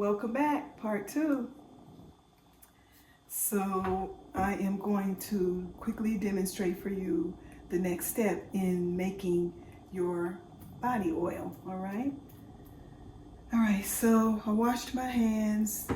Welcome back, part 2. So I am going to quickly demonstrate for you the next step in making your body oil. All right, so I washed my hands.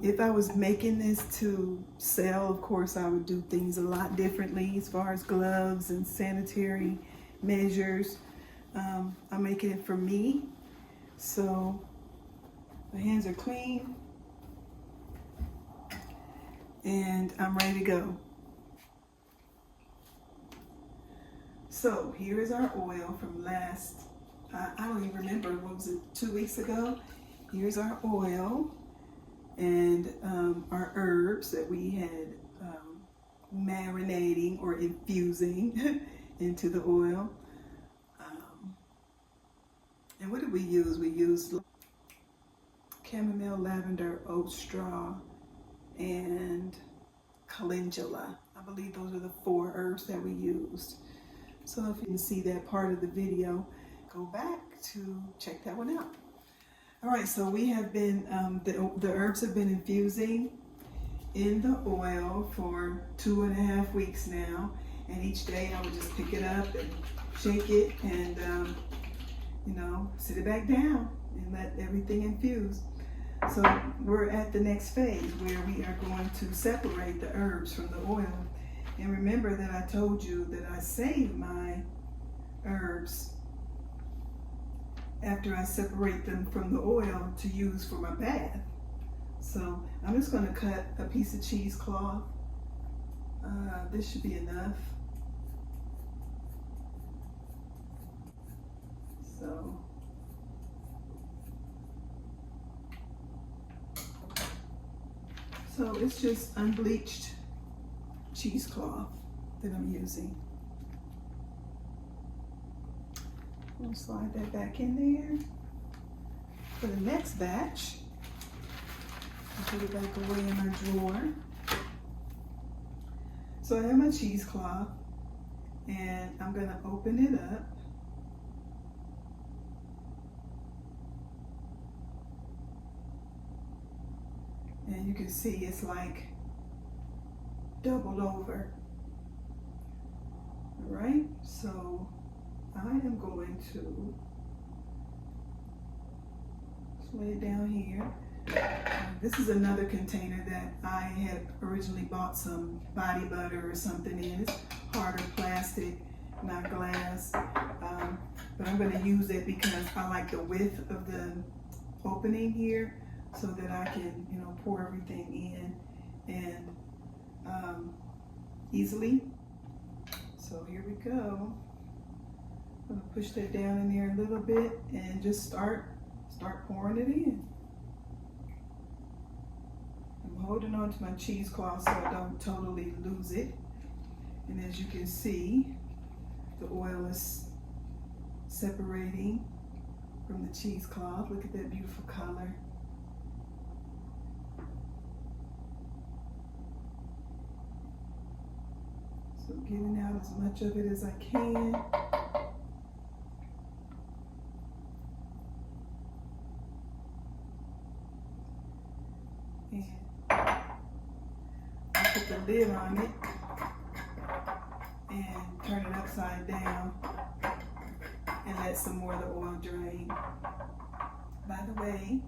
If I was making this to sell, of course I would do things a lot differently as far as gloves and sanitary measures. I'm making it for me, so my hands are clean and I'm ready to go. So here is our oil from last, I don't even remember, what was it, 2 weeks ago? Here's our oil and our herbs that we had marinating or infusing into the oil. And what did we use? We used chamomile, lavender, oat straw, and calendula. I believe those are the 4 herbs that we used. So if you can see that part of the video, go back to check that one out. All right, so we have been, the herbs have been infusing in the oil for 2.5 weeks now. And each day I would just pick it up and shake it and, sit it back down and let everything infuse. So we're at the next phase where we are going to separate the herbs from the oil. And remember that I told you that I save my herbs after I separate them from the oil to use for my bath. So I'm just going to cut a piece of cheesecloth. This should be enough. So it's just unbleached cheesecloth that I'm using. I'll slide that back in there. For the next batch, I'll put it back away in my drawer. So I have my cheesecloth and I'm gonna open it up. And you can see it's like doubled over. All right, so I am going to lay it down here. This is another container that I had originally bought some body butter or something in. It's harder plastic, not glass. But I'm going to use it because I like the width of the opening here so that I can, pour everything in and easily. So here we go. I'm going to push that down in there a little bit and just start pouring it in. I'm holding on to my cheesecloth so I don't totally lose it. And as you can see, the oil is separating from the cheesecloth. Look at that beautiful color. So getting out as much of it as I can. And I put the lid on it and turn it upside down and let some more of the oil drain. By the way,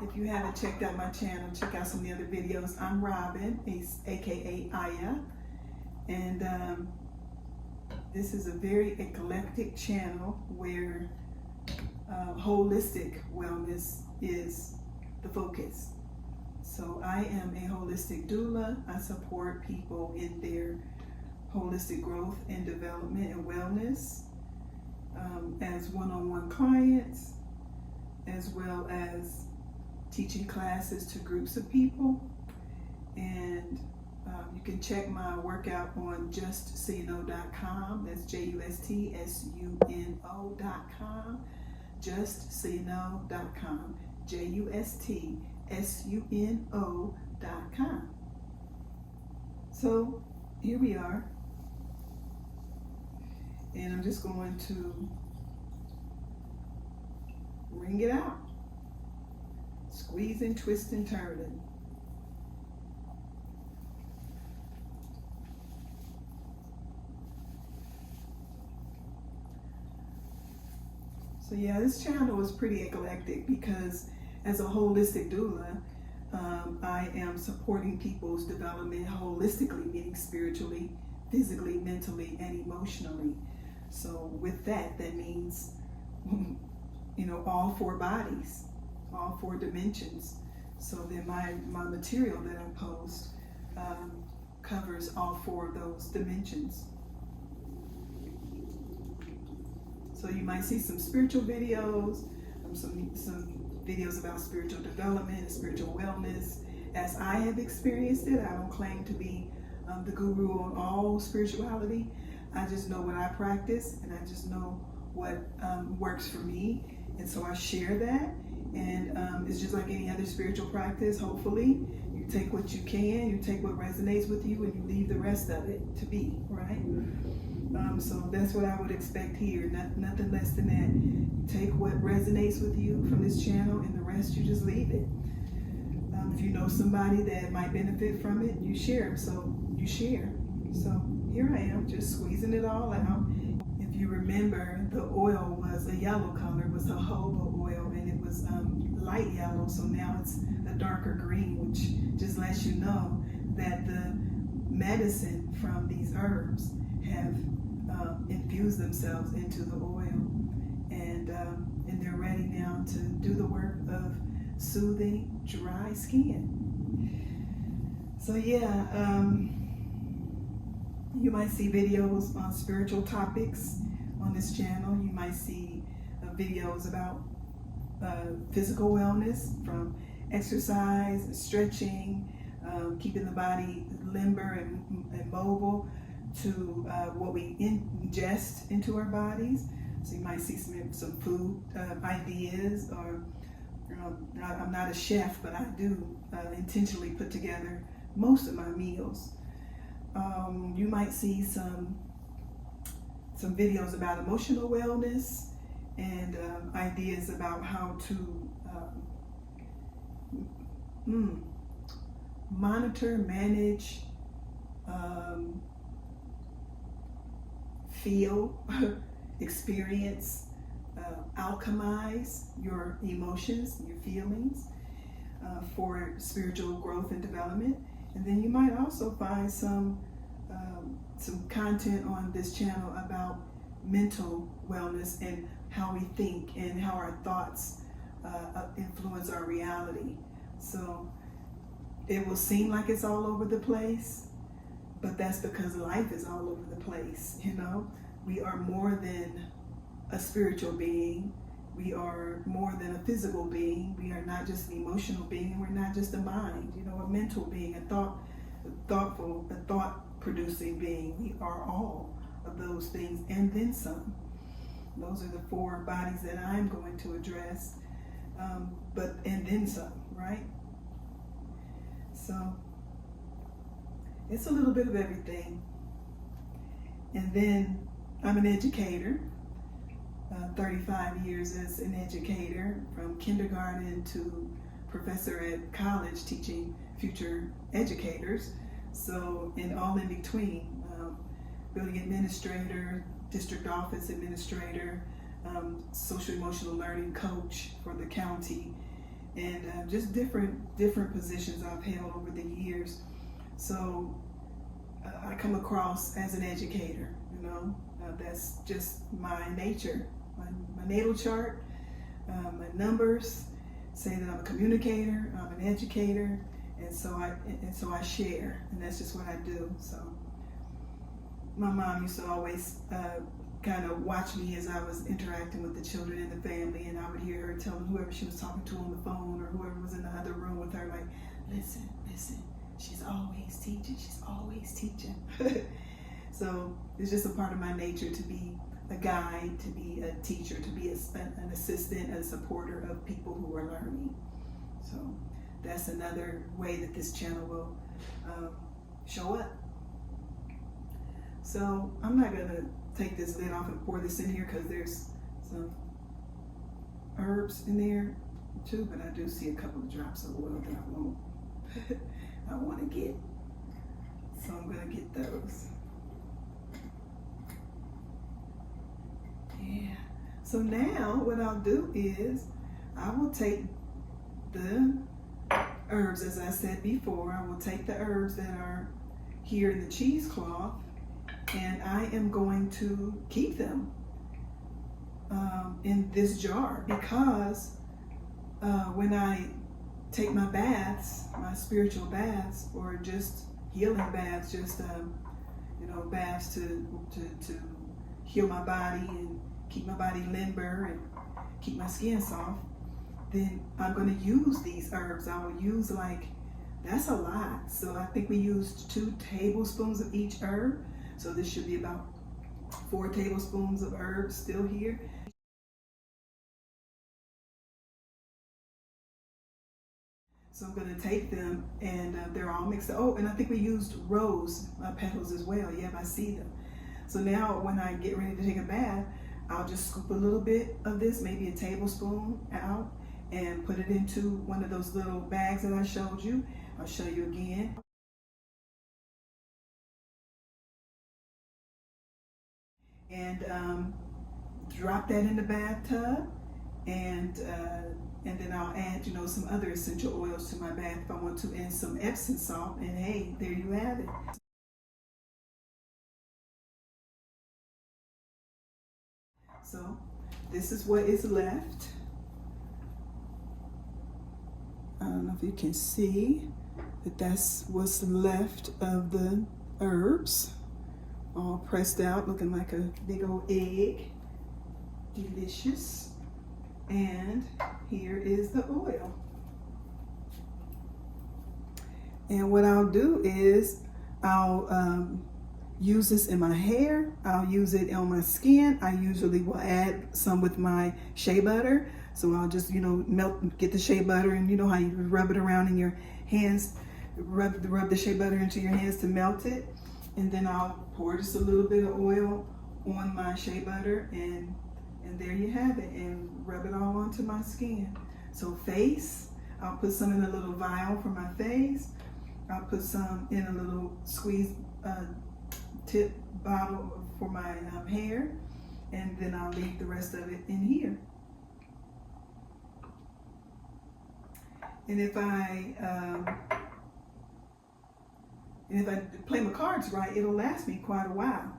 if you haven't checked out my channel, check out some of the other videos. I'm Robin, aka Aya, and this is a very eclectic channel where holistic wellness is the focus. So I am a holistic doula. I support people in their holistic growth and development and wellness as one-on-one clients, as well as teaching classes to groups of people. And you can check my workout on justsayounknow.com. That's JUSTSUNO.com. Justsayounknow.com. JUSTSUNO.com. So here we are. And I'm just going to wring it out. Squeezing, twisting, turning. So yeah, this channel is pretty eclectic because as a holistic doula, I am supporting people's development holistically, meaning spiritually, physically, mentally, and emotionally. So with that, that means, all four bodies, all four dimensions. So then my material that I post covers all four of those dimensions. So you might see some spiritual videos, some videos about spiritual development and spiritual wellness. As I have experienced it, I don't claim to be the guru on all spirituality. I just know what I practice, and I just know what works for me, and so I share that. And it's just like any other spiritual practice. Hopefully, you take what you can, you take what resonates with you, and you leave the rest of it to be, right? So that's what I would expect here, nothing less than that. Take what resonates with you from this channel, and the rest you just leave it. If you know somebody that might benefit from it, you share. So you share. So here I am, just squeezing it all out. If you remember, the oil was a yellow color, was jojoba oil, and it was light yellow. So now it's a darker green, which just lets you know that the medicine from these herbs have infused themselves into the oil, and they're ready now to do the work of soothing dry skin. So yeah, you might see videos on spiritual topics on this channel. You might see videos about physical wellness, from exercise, stretching, keeping the body limber and mobile, to what we ingest into our bodies. So you might see some food ideas, or I'm not a chef, but I do intentionally put together most of my meals. You might see some videos about emotional wellness, and ideas about how to monitor, manage, feel, experience, alchemize your emotions, your feelings, for spiritual growth and development. And then you might also find some content on this channel about mental wellness and how we think and how our thoughts influence our reality. So it will seem like it's all over the place, but that's because life is all over the place. We are more than a spiritual being. We are more than a physical being. We are not just an emotional being, and we're not just a mind, a mental being, a thought-producing being. We are all of those things, and then some. Those are the four bodies that I'm going to address, and then some, right? So it's a little bit of everything. And then I'm an educator, 35 years as an educator, from kindergarten to professor at college, teaching future educators. So, and all in between, building administrator, district office administrator, social emotional learning coach for the county, and just different positions I've held over the years. So I come across as an educator, that's just my nature. My natal chart, my numbers say that I'm a communicator, I'm an educator, and so I share, and that's just what I do. So my mom used to always kind of watch me as I was interacting with the children in the family, and I would hear her telling whoever she was talking to on the phone, or whoever was in the other room with her, like, listen, she's always teaching. So it's just a part of my nature to be a guide, to be a teacher, to be an assistant, a supporter of people who are learning. So that's another way that this channel will show up. So I'm not gonna take this lid off and pour this in here, because there's some herbs in there, too, but I do see a couple of drops of oil that I won't, I want to get. So I'm going to get those. Yeah. So now what I'll do is I will take the herbs, as I said before, I will take the herbs that are here in the cheesecloth, and I am going to keep them in this jar, because when I take my baths, my spiritual baths, or just healing baths, just baths to heal my body and keep my body limber and keep my skin soft, then I'm going to use these herbs. I will use that's a lot. So I think we used 2 tablespoons of each herb. So this should be about 4 tablespoons of herbs still here. So I'm going to take them, and they're all mixed. Oh, and I think we used rose petals as well. Yep, I see them. So now when I get ready to take a bath, I'll just scoop a little bit of this, maybe a tablespoon out, and put it into one of those little bags that I showed you. I'll show you again. And drop that in the bathtub, and then I'll add, some other essential oils to my bath if I want to, and some Epsom salt, and hey, there you have it. So this is what is left. I don't know if you can see that that's what's left of the herbs, all pressed out, looking like a big old egg. Delicious. And here is the oil. And what I'll do is I'll use this in my hair. I'll use it on my skin. I usually will add some with my shea butter. So I'll just, get the shea butter, and you know how you rub it around in your hands, rub the shea butter into your hands to melt it. And then I'll pour just a little bit of oil on my shea butter, and there you have it, and rub it all onto my skin. So face, I'll put some in a little vial for my face. I'll put some in a little squeeze tip bottle for my hair, and then I'll leave the rest of it in here. And if I play my cards right, it'll last me quite a while,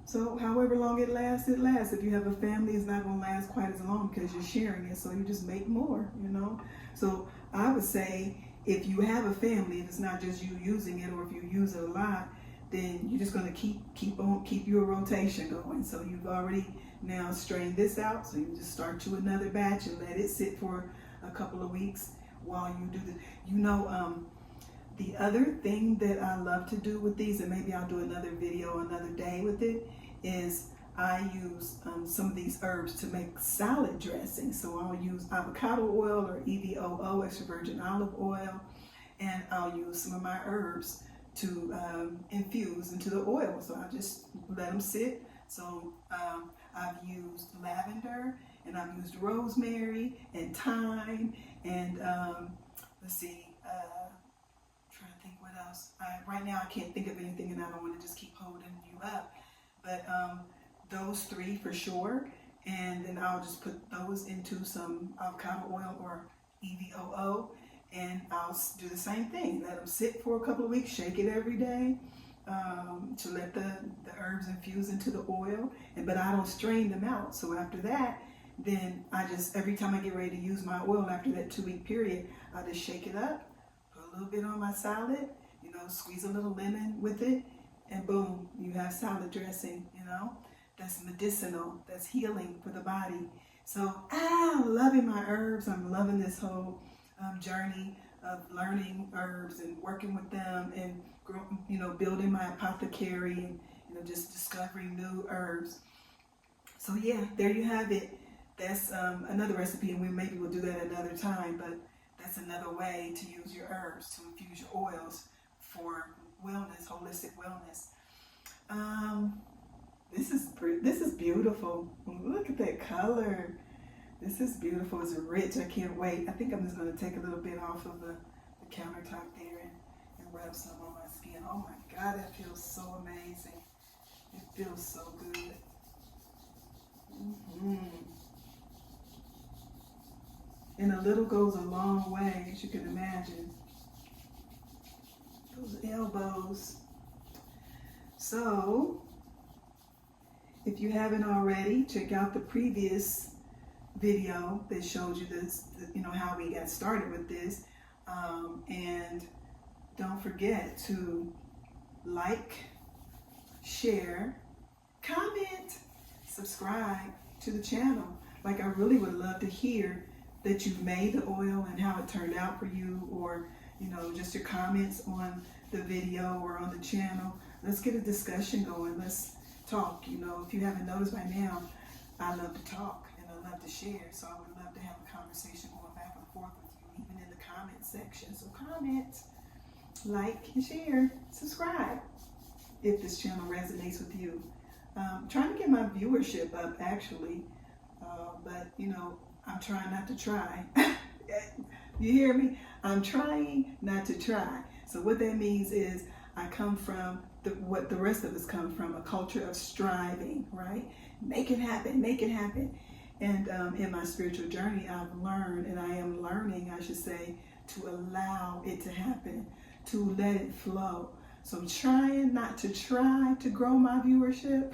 So however long it lasts, it lasts. If you have a family, it's not going to last quite as long because you're sharing it, so you just make more, So I would say if you have a family, if it's not just you using it, or if you use it a lot, then you're just going to keep your rotation going. So you've already now strained this out, so you just start you another batch and let it sit for a couple of weeks while you do the other thing that I love to do with these, and maybe I'll do another video another day with it, is I use some of these herbs to make salad dressing. So I'll use avocado oil, or EVOO, extra virgin olive oil, and I'll use some of my herbs to infuse into the oil. So I just let them sit. So I've used lavender, and I've used rosemary and thyme, and let's see, trying to think what else. Right now I can't think of anything, and I don't want to just keep holding you up, but those 3 for sure. And then I'll just put those into some avocado oil, or EVOO, and I'll do the same thing. Let them sit for a couple of weeks, shake it every day, to let the herbs infuse into the oil, but I don't strain them out. So after that, then I just, every time I get ready to use my oil after that 2-week period, I just shake it up, put a little bit on my salad, squeeze a little lemon with it, and boom, you have salad dressing, That's medicinal, that's healing for the body. So I'm loving my herbs. I'm loving this whole journey of learning herbs and working with them, and building my apothecary, and just discovering new herbs. So yeah, there you have it. That's another recipe, and maybe we'll do that another time, but that's another way to use your herbs to infuse your oils for wellness, holistic wellness. This is beautiful. Look at that color. This is beautiful. It's rich. I can't wait. I think I'm just going to take a little bit off of the countertop there and rub some on my skin. Oh my God, that feels so amazing. It feels so good. And a little goes a long way, as you can imagine. Those elbows. So, if you haven't already, check out the previous video that showed you this, how we got started with this. And don't forget to like, share, comment, subscribe to the channel. Like, I really would love to hear that you made the oil and how it turned out for you, or just your comments on the video or on the channel. Let's get a discussion going. Let's talk. If you haven't noticed by now, I love to talk and I love to share. So I would love to have a conversation going back and forth with you, even in the comment section. So comment, like, and share, subscribe if this channel resonates with you. Trying to get my viewership up, actually, but I'm trying not to try. You hear me? I'm trying not to try. So what that means is I come from what the rest of us come from, a culture of striving, right? Make it happen, make it happen. And in my spiritual journey, I've learned, and I am learning, I should say, to allow it to happen, to let it flow. So I'm trying not to try to grow my viewership,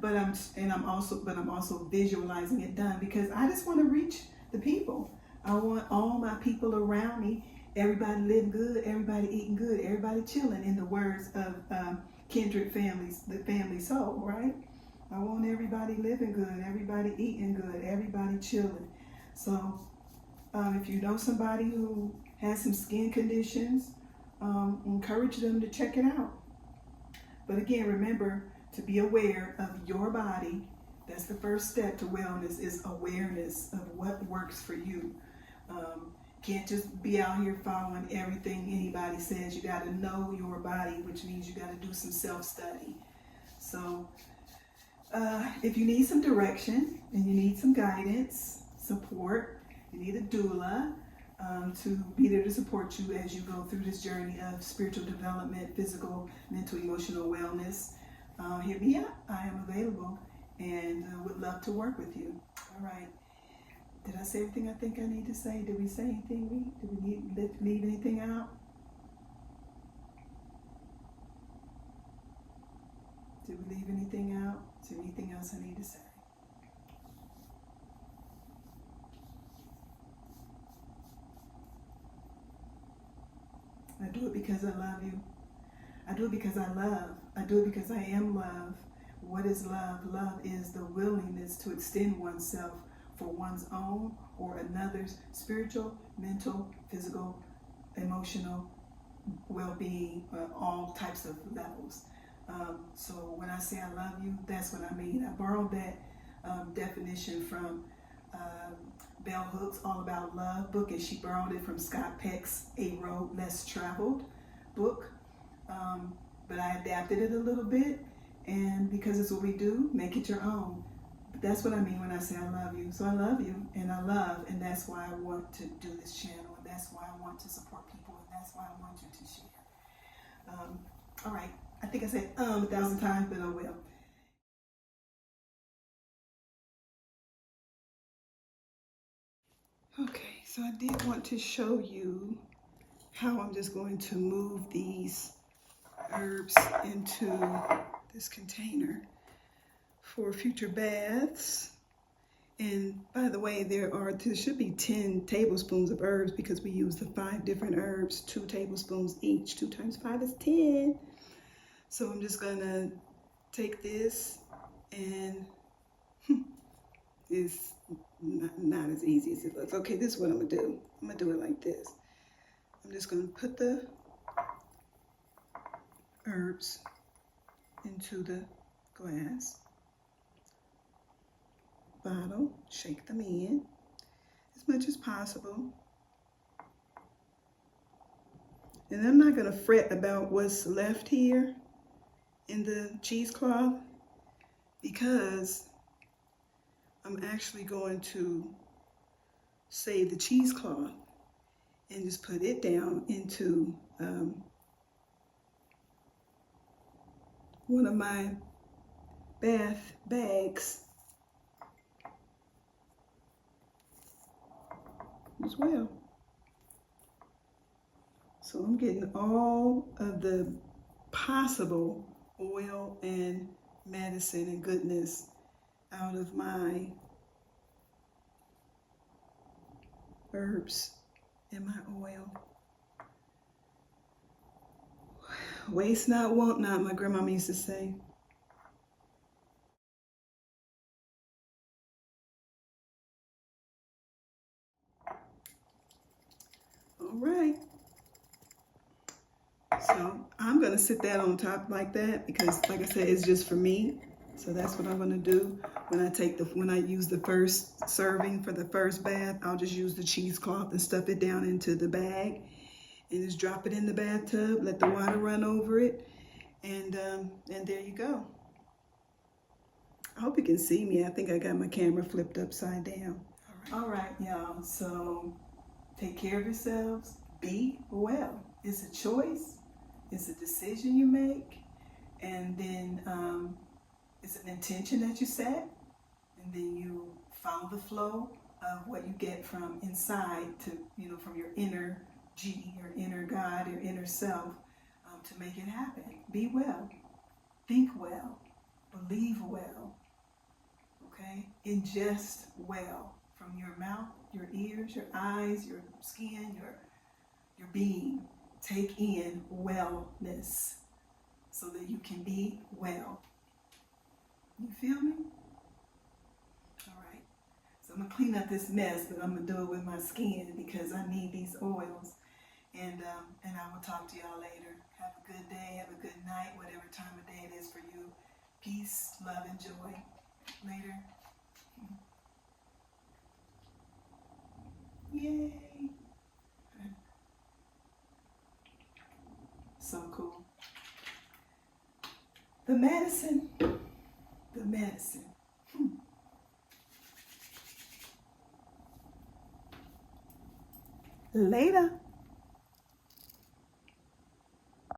but I'm also visualizing it done, because I just want to reach the people. I want all my people around me, everybody living good, everybody eating good, everybody chilling, in the words of Kindred Families, the family soul, right? I want everybody living good, everybody eating good, everybody chilling. So if you know somebody who has some skin conditions, encourage them to check it out. But again, remember to be aware of your body. That's the first step to wellness, is awareness of what works for you. Can't just be out here following everything anybody says. You got to know your body, which means you got to do some self-study. So if you need some direction and you need some guidance, support, you need a doula to be there to support you as you go through this journey of spiritual development, physical, mental, emotional wellness, hit me up. I am available and would love to work with you. All right. Did I say everything I think I need to say? Did we say anything? Did we leave anything out? Did we leave anything out? Is there anything else I need to say? I do it because I love you. I do it because I love. I do it because I am love. What is love? Love is the willingness to extend oneself for one's own or another's spiritual, mental, physical, emotional well-being, all types of levels. So when I say I love you, that's what I mean. I borrowed that definition from Bell Hooks' All About Love book, and she borrowed it from Scott Peck's A Road Less Traveled book. But I adapted it a little bit, and because it's what we do, make it your own. But that's what I mean when I say I love you. So I love you, and I love, and that's why I want to do this channel, and that's why I want to support people, and that's why I want you to share. All right, I think I said 1,000 times, but I will. Okay, so I did want to show you how I'm just going to move these herbs into this container for future baths. And by the way, there should be 10 tablespoons of herbs, because we use the 5 different herbs, 2 tablespoons each. 2 times 5 is 10. So I'm just gonna take this, and it's not as easy as it looks. Okay, this is what I'm gonna do. I'm gonna do it like this. I'm just gonna put the herbs into the glass bottle, shake them in as much as possible. And I'm not gonna fret about what's left here in the cheesecloth, because I'm actually going to save the cheesecloth and just put it down into one of my bath bags as well. So I'm getting all of the possible oil and medicine and goodness out of my herbs and my oil. Waste not, want not, my grandmama used to say. All right. So I'm gonna sit that on top like that because, like I said, it's just for me. So that's what I'm gonna do when I use the first serving for the first bath. I'll just use the cheesecloth and stuff it down into the bag and just drop it in the bathtub. Let the water run over it, and there you go. I hope you can see me. I think I got my camera flipped upside down. All right, y'all. So take care of yourselves. Be well. It's a choice. It's a decision you make, and then it's an intention that you set, and then you follow the flow of what you get from inside to, from your inner G, your inner God, your inner self, to make it happen. Be well. Think well. Believe well. Okay? Ingest well from your mouth, your ears, your eyes, your skin, your being. Take in wellness so that you can be well. You feel me? All right. So I'm going to clean up this mess, but I'm going to do it with my skin because I need these oils. And I will talk to y'all later. Have a good day. Have a good night, whatever time of day it is for you. Peace, love, and joy. Later. Yay. So cool. The medicine. The medicine. Later.